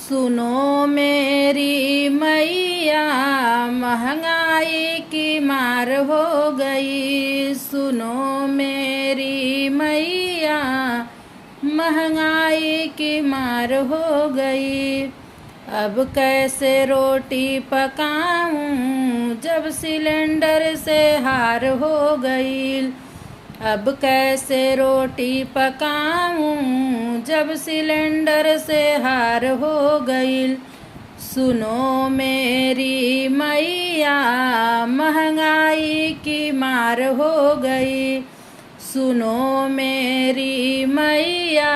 सुनो मेरी मैया महंगाई की मार हो गई। सुनो मेरी मैया महंगाई की मार हो गई। अब कैसे रोटी पकाऊं जब सिलेंडर से हार हो गई। अब कैसे रोटी पकाऊं जब सिलेंडर से हार हो गई। सुनो मेरी मैया महंगाई की मार हो गई। सुनो मेरी मैया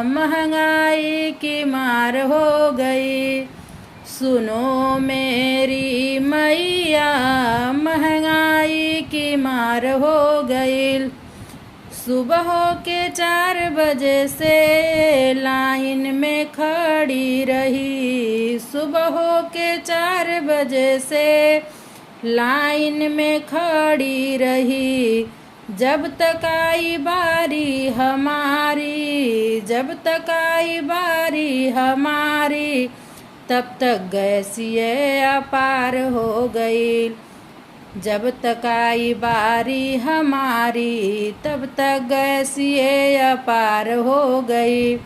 महंगाई की मार हो गई। सुनो मेरी मैया महंगाई की मार हो गई। सुबह के 4 बजे से लाइन में खड़ी रही। सुबह के 4 बजे से लाइन में खड़ी रही। जब तक आई बारी हमारी, जब तक आई बारी हमारी, तब तक गैसीय अपार हो गई। जब तक आई बारी हमारी तब तक गैसीय अपार हो गई।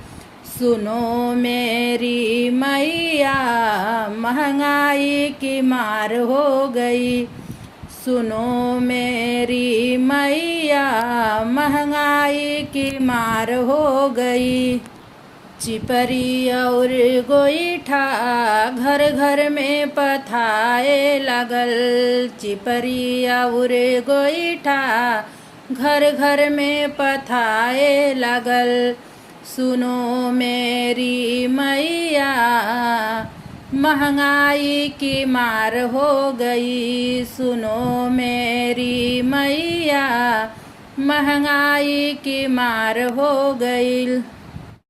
सुनो मेरी मैया महंगाई की मार हो गई। सुनो मेरी मैया महंगाई की मार हो गई। चिपरी और गोईठा घर घर में पथाए लगल। चिपरी और गोईठा घर घर में पथाए लगल। सुनो मेरी मैया महंगाई की मार हो गई। सुनो मेरी मैया महंगाई की मार हो गई।